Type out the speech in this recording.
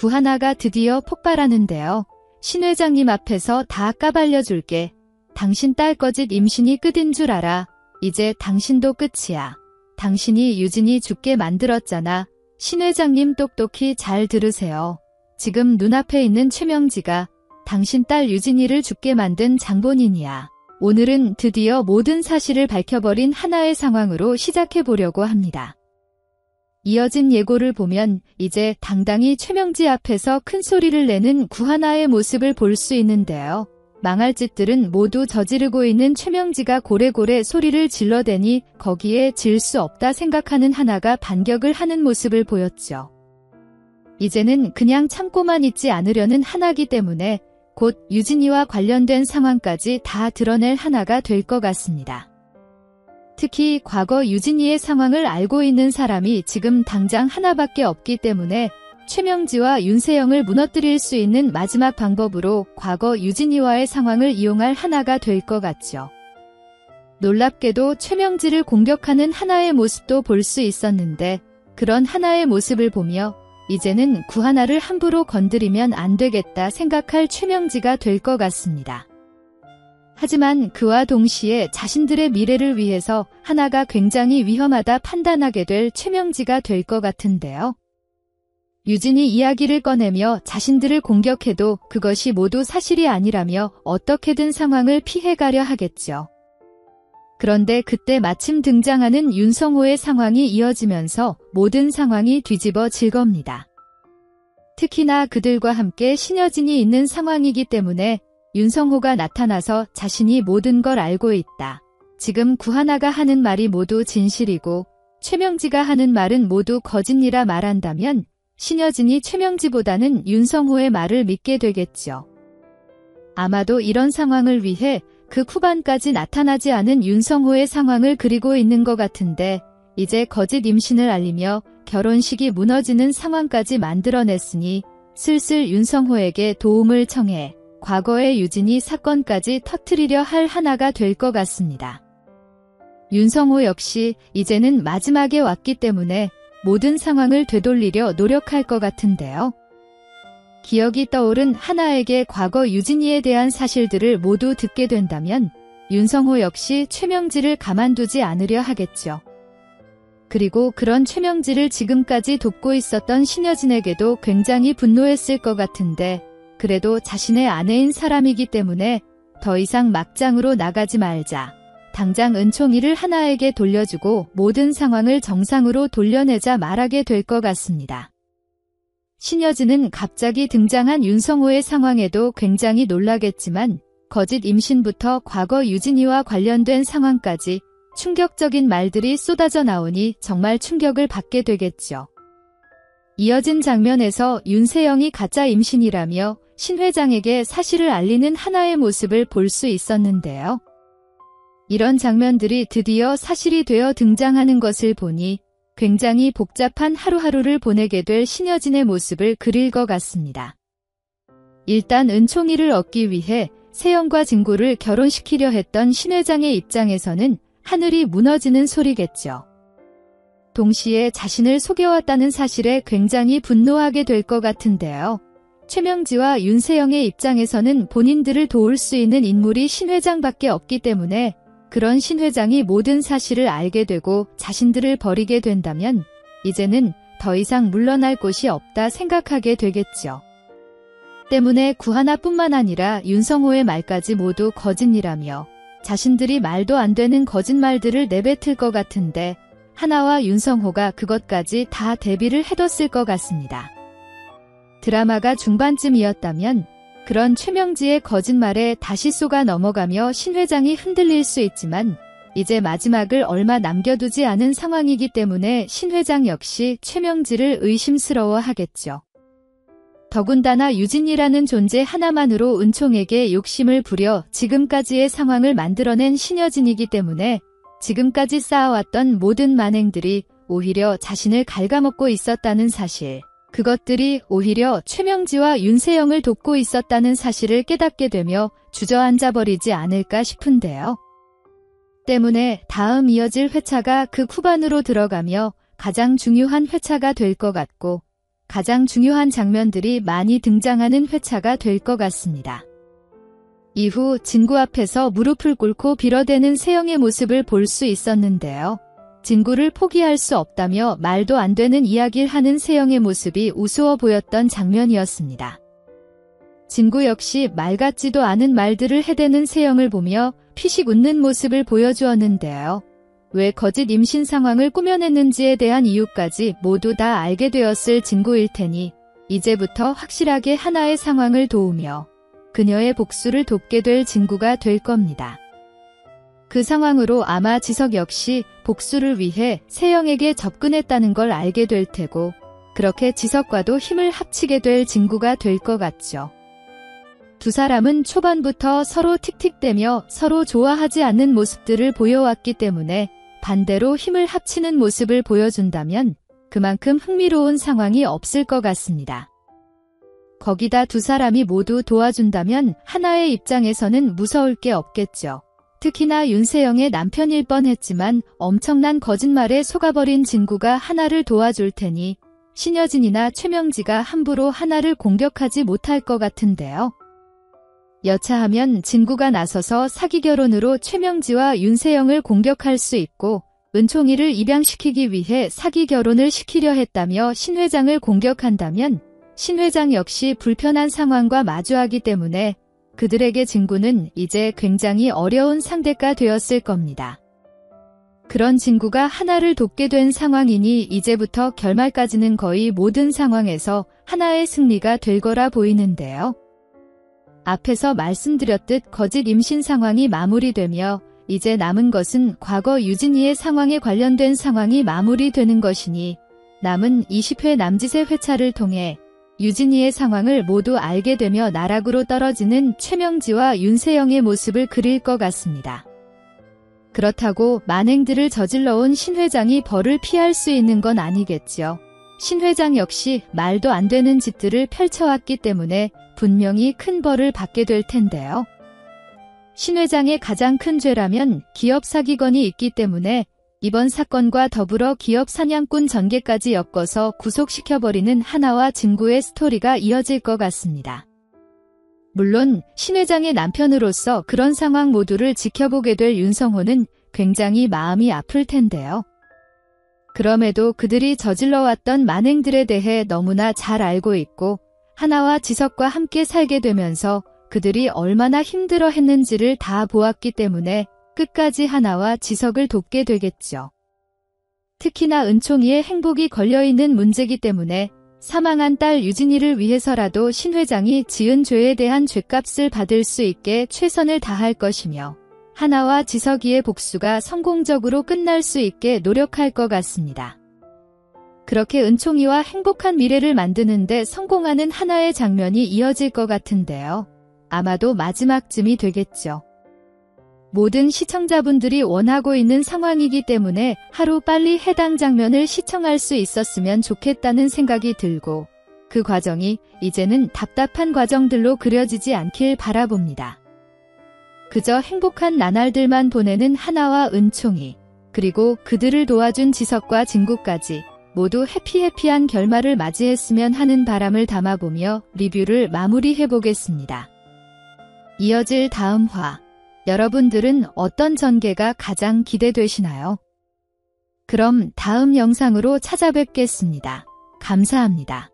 구하나가 드디어 폭발하는데요. 신 회장님 앞에서 다 까발려줄게. 당신 딸 거짓 임신이 끝인 줄 알아. 이제 당신도 끝이야. 당신이 유진이 죽게 만들었잖아. 신 회장님 똑똑히 잘 들으세요. 지금 눈앞에 있는 최명지가 당신 딸 유진이를 죽게 만든 장본인이야. 오늘은 드디어 모든 사실을 밝혀버린 하나의 상황으로 시작해보려고 합니다. 이어진 예고를 보면 이제 당당히 최명지 앞에서 큰 소리를 내는 구하나의 모습을 볼 수 있는데요. 망할 짓들은 모두 저지르고 있는 최명지가 고래고래 소리를 질러대니 거기에 질 수 없다 생각하는 하나가 반격을 하는 모습을 보였죠. 이제는 그냥 참고만 있지 않으려는 하나기 때문에 곧 유진이와 관련된 상황까지 다 드러낼 하나가 될 것 같습니다. 특히 과거 유진이의 상황을 알고 있는 사람이 지금 당장 하나밖에 없기 때문에 최명지와 윤세영을 무너뜨릴 수 있는 마지막 방법으로 과거 유진이와의 상황을 이용할 하나가 될 것 같죠. 놀랍게도 최명지를 공격하는 하나의 모습도 볼 수 있었는데 그런 하나의 모습을 보며 이제는 구하나를 함부로 건드리면 안 되겠다 생각할 최명지가 될 것 같습니다. 하지만 그와 동시에 자신들의 미래를 위해서 하나가 굉장히 위험하다 판단하게 될 최명지가 될 것 같은데요. 유진이 이야기를 꺼내며 자신들을 공격해도 그것이 모두 사실이 아니라며 어떻게든 상황을 피해가려 하겠죠. 그런데 그때 마침 등장하는 윤성호의 상황이 이어지면서 모든 상황이 뒤집어질 겁니다. 특히나 그들과 함께 신여진이 있는 상황이기 때문에 윤성호가 나타나서 자신이 모든 걸 알고 있다. 지금 구하나가 하는 말이 모두 진실이고 최명지가 하는 말은 모두 거짓이라 말한다면 신여진이 최명지보다는 윤성호의 말을 믿게 되겠죠. 아마도 이런 상황을 위해 그 후반까지 나타나지 않은 윤성호의 상황을 그리고 있는 것 같은데 이제 거짓 임신을 알리며 결혼식이 무너지는 상황까지 만들어냈으니 슬슬 윤성호에게 도움을 청해 과거의 유진이 사건까지 터뜨리려 할 하나가 될 것 같습니다. 윤성호 역시 이제는 마지막에 왔기 때문에 모든 상황을 되돌리려 노력할 것 같은데요. 기억이 떠오른 하나에게 과거 유진이에 대한 사실들을 모두 듣게 된다면 윤성호 역시 최명지를 가만두지 않으려 하겠죠. 그리고 그런 최명지를 지금까지 돕고 있었던 신여진에게도 굉장히 분노했을 것 같은데 그래도 자신의 아내인 사람이기 때문에 더 이상 막장으로 나가지 말자. 당장 은총이를 하나에게 돌려주고 모든 상황을 정상으로 돌려내자 말하게 될 것 같습니다. 신여진은 갑자기 등장한 윤성호의 상황에도 굉장히 놀라겠지만 거짓 임신부터 과거 유진이와 관련된 상황까지 충격적인 말들이 쏟아져 나오니 정말 충격을 받게 되겠죠. 이어진 장면에서 윤세영이 가짜 임신이라며 신 회장에게 사실을 알리는 하나의 모습을 볼 수 있었는데요. 이런 장면들이 드디어 사실이 되어 등장하는 것을 보니 굉장히 복잡한 하루하루를 보내게 될 신여진의 모습을 그릴 것 같습니다. 일단 은총이를 얻기 위해 세영과 진구를 결혼시키려 했던 신 회장의 입장에서는 하늘이 무너지는 소리겠죠. 동시에 자신을 속여왔다는 사실에 굉장히 분노하게 될 것 같은데요. 최명지와 윤세영의 입장에서는 본인들을 도울 수 있는 인물이 신 회장밖에 없기 때문에 그런 신 회장이 모든 사실을 알게 되고 자신들을 버리게 된다면 이제는 더 이상 물러날 곳이 없다 생각하게 되겠죠. 때문에 구하나뿐만 아니라 윤성호의 말까지 모두 거짓이라며 자신들이 말도 안 되는 거짓말들을 내뱉을 것 같은데 하나와 윤성호가 그것까지 다 대비를 해뒀을 것 같습니다. 드라마가 중반쯤이었다면 그런 최명지의 거짓말에 다시 쏘가 넘어가며 신 회장이 흔들릴 수 있지만 이제 마지막을 얼마 남겨두지 않은 상황이기 때문에 신 회장 역시 최명지를 의심스러워하겠죠. 더군다나 유진이라는 존재 하나만으로 은총에게 욕심을 부려 지금까지의 상황을 만들어낸 신여진이기 때문에 지금까지 쌓아왔던 모든 만행들이 오히려 자신을 갉아먹고 있었다는 사실, 그것들이 오히려 최명지와 윤세영을 돕고 있었다는 사실을 깨닫게 되며 주저앉아버리지 않을까 싶은데요. 때문에 다음 이어질 회차가 그 후반으로 들어가며 가장 중요한 회차가 될 것 같고 가장 중요한 장면들이 많이 등장하는 회차가 될 것 같습니다. 이후 진구 앞에서 무릎을 꿇고 빌어대는 세영의 모습을 볼 수 있었는데요. 진구를 포기할 수 없다며 말도 안 되는 이야기를 하는 세영의 모습이 우스워 보였던 장면이었습니다. 진구 역시 말 같지도 않은 말들을 해대는 세영을 보며 피식 웃는 모습을 보여주었는데요. 왜 거짓 임신 상황을 꾸며냈는지에 대한 이유까지 모두 다 알게 되었을 진구일 테니 이제부터 확실하게 하나의 상황을 도우며 그녀의 복수를 돕게 될 진구가 될 겁니다. 그 상황으로 아마 지석 역시 복수를 위해 세영에게 접근했다는 걸 알게 될 테고 그렇게 지석과도 힘을 합치게 될 진구가 될 것 같죠. 두 사람은 초반부터 서로 틱틱대며 서로 좋아하지 않는 모습들을 보여왔기 때문에 반대로 힘을 합치는 모습을 보여준다면 그만큼 흥미로운 상황이 없을 것 같습니다. 거기다 두 사람이 모두 도와준다면 하나의 입장에서는 무서울 게 없겠죠. 특히나 윤세영의 남편일 뻔했지만 엄청난 거짓말에 속아버린 진구가 하나를 도와줄 테니 신여진이나 최명지가 함부로 하나를 공격하지 못할 것 같은데요. 여차하면 진구가 나서서 사기 결혼으로 최명지와 윤세영을 공격할 수 있고 은총이를 입양시키기 위해 사기 결혼을 시키려 했다며 신 회장을 공격한다면 신 회장 역시 불편한 상황과 마주하기 때문에 그들에게 진구는 이제 굉장히 어려운 상대가 되었을 겁니다. 그런 진구가 하나를 돕게 된 상황이니 이제부터 결말까지는 거의 모든 상황에서 하나의 승리가 될 거라 보이는데요. 앞에서 말씀드렸듯 거짓 임신 상황이 마무리되며 이제 남은 것은 과거 유진이의 상황에 관련된 상황이 마무리되는 것이니 남은 20회 남짓의 회차를 통해 유진이의 상황을 모두 알게 되며 나락으로 떨어지는 최명지와 윤세영의 모습을 그릴 것 같습니다. 그렇다고 만행들을 저질러온 신 회장이 벌을 피할 수 있는 건 아니겠죠. 신 회장 역시 말도 안 되는 짓들을 펼쳐왔기 때문에 분명히 큰 벌을 받게 될 텐데요. 신 회장의 가장 큰 죄라면 기업 사기건이 있기 때문에 이번 사건과 더불어 기업 사냥꾼 전개까지 엮어서 구속시켜버리는 하나와 진구의 스토리가 이어질 것 같습니다. 물론 신 회장의 남편으로서 그런 상황 모두를 지켜보게 될 윤성호는 굉장히 마음이 아플 텐데요. 그럼에도 그들이 저질러왔던 만행들에 대해 너무나 잘 알고 있고 하나와 지석과 함께 살게 되면서 그들이 얼마나 힘들어 했는지를 다 보았기 때문에 끝까지 하나와 지석을 돕게 되겠죠. 특히나 은총이의 행복이 걸려있는 문제이기 때문에 사망한 딸 유진이를 위해서라도 신 회장이 지은 죄에 대한 죗값을 받을 수 있게 최선을 다할 것이며 하나와 지석이의 복수가 성공적으로 끝날 수 있게 노력할 것 같습니다. 그렇게 은총이와 행복한 미래를 만드는데 성공하는 하나의 장면이 이어질 것 같은데요. 아마도 마지막쯤이 되겠죠. 모든 시청자분들이 원하고 있는 상황이기 때문에 하루빨리 해당 장면을 시청할 수 있었으면 좋겠다는 생각이 들고 그 과정이 이제는 답답한 과정들로 그려지지 않길 바라봅니다. 그저 행복한 나날들만 보내는 하나와 은총이 그리고 그들을 도와준 지석과 진구까지 모두 해피해피한 결말을 맞이했으면 하는 바람을 담아보며 리뷰를 마무리해보겠습니다. 이어질 다음 화 여러분들은 어떤 전개가 가장 기대되시나요? 그럼 다음 영상으로 찾아뵙겠습니다. 감사합니다.